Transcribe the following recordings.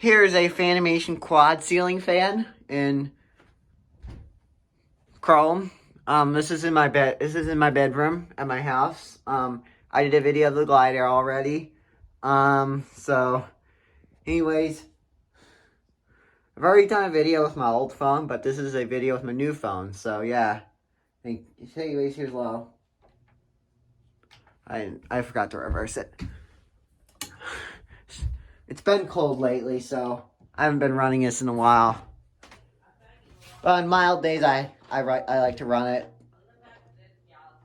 Here's a Fanimation quad ceiling fan in chrome. This is in my bed. This is in my bedroom at my house. I did a video of the glider already. So, anyways, I've already done a video with my old phone, but this is a video with my new phone. So yeah. Anyways, here's low. I forgot to reverse it. It's been cold lately, so I haven't been running this in a while. But on mild days, I like to run it.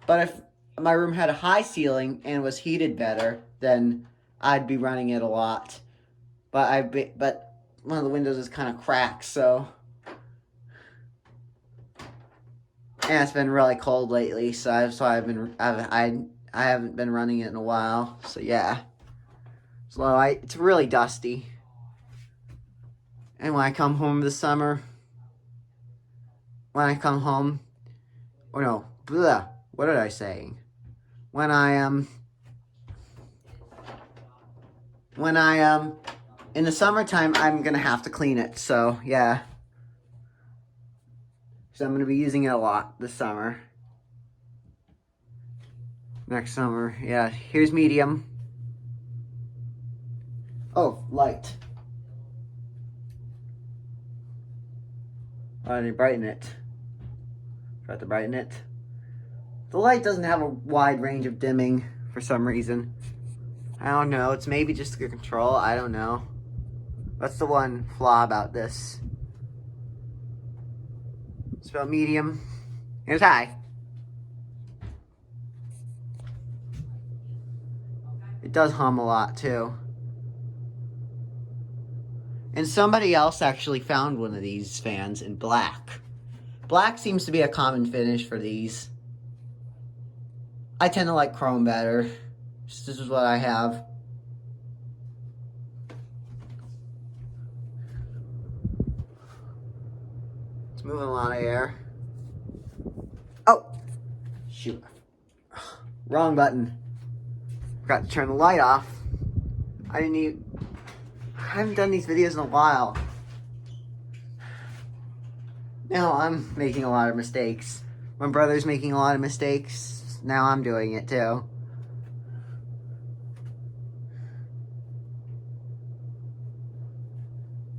But if my room had a high ceiling and was heated better, then I'd be running it a lot. But one of the windows is kind of cracked, so. And it's been really cold lately, so I haven't been running it in a while. So yeah, it's really dusty. And when I come home this summer, what did I say? When I in the summertime, I'm gonna have to clean it. So yeah, so I'm gonna be using it a lot this summer. Next summer, yeah. Here's medium. Oh, light. Oh, I didn't brighten it. Forgot to brighten it. The light doesn't have a wide range of dimming for some reason. I don't know. It's maybe just the control. I don't know. That's the one flaw about this. It's about medium. Here's high. It does hum a lot too. And somebody else actually found one of these fans in black. Black seems to be a common finish for these. I tend to like chrome better. This is what I have. It's moving a lot of air. Oh! Shoot. Wrong button. Forgot to turn the light off. I haven't done these videos in a while. Now I'm making a lot of mistakes. My brother's making a lot of mistakes. Now I'm doing it too.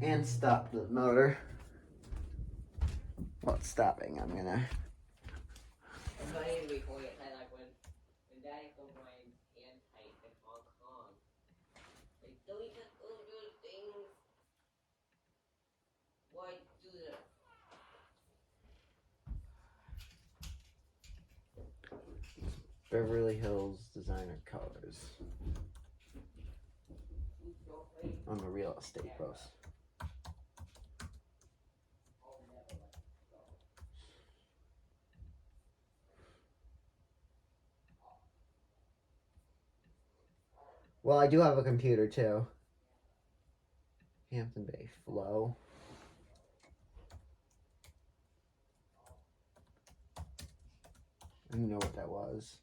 And stop the motor. Well, it's stopping. I'm gonna. Beverly Hills Designer Colors on the real estate post. Well, I do have a computer too. Hampton Bay Flow. I didn't know what that was.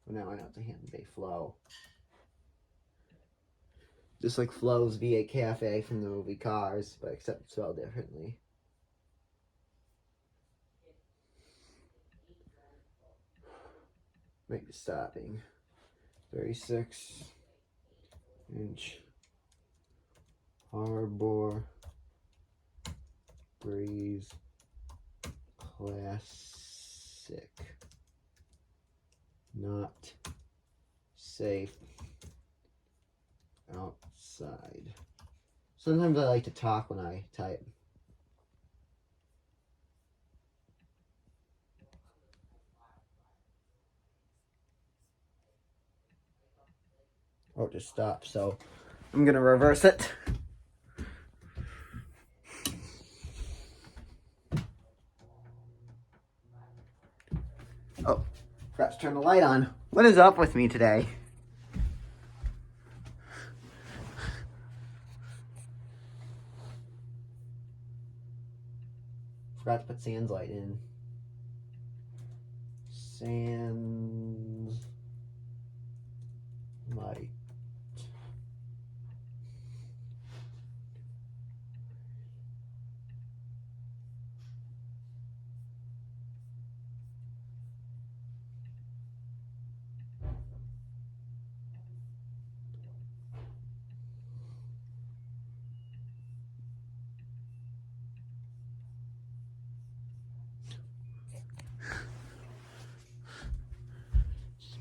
But now I know it's a Hampton Bay Flow. Just like Flo's VA Cafe from the movie Cars, but except spelled differently. Might be stopping. 36-inch Harbor Breeze Classic. Not safe outside. Sometimes I like to talk when I type. Oh, it just stopped, so I'm gonna reverse it. Oh, forgot to turn the light on. What is up with me today? Forgot to put Sans light in. Sans light.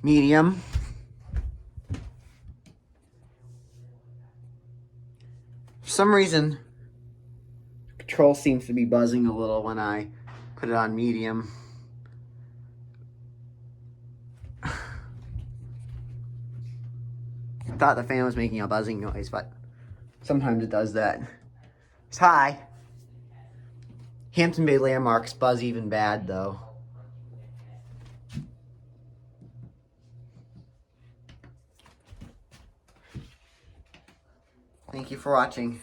medium. For some reason, the control seems to be buzzing a little when I put it on medium. I thought the fan was making a buzzing noise, but sometimes it does that. It's high. Hampton Bay Landmarks buzz even bad, though. Thank you for watching.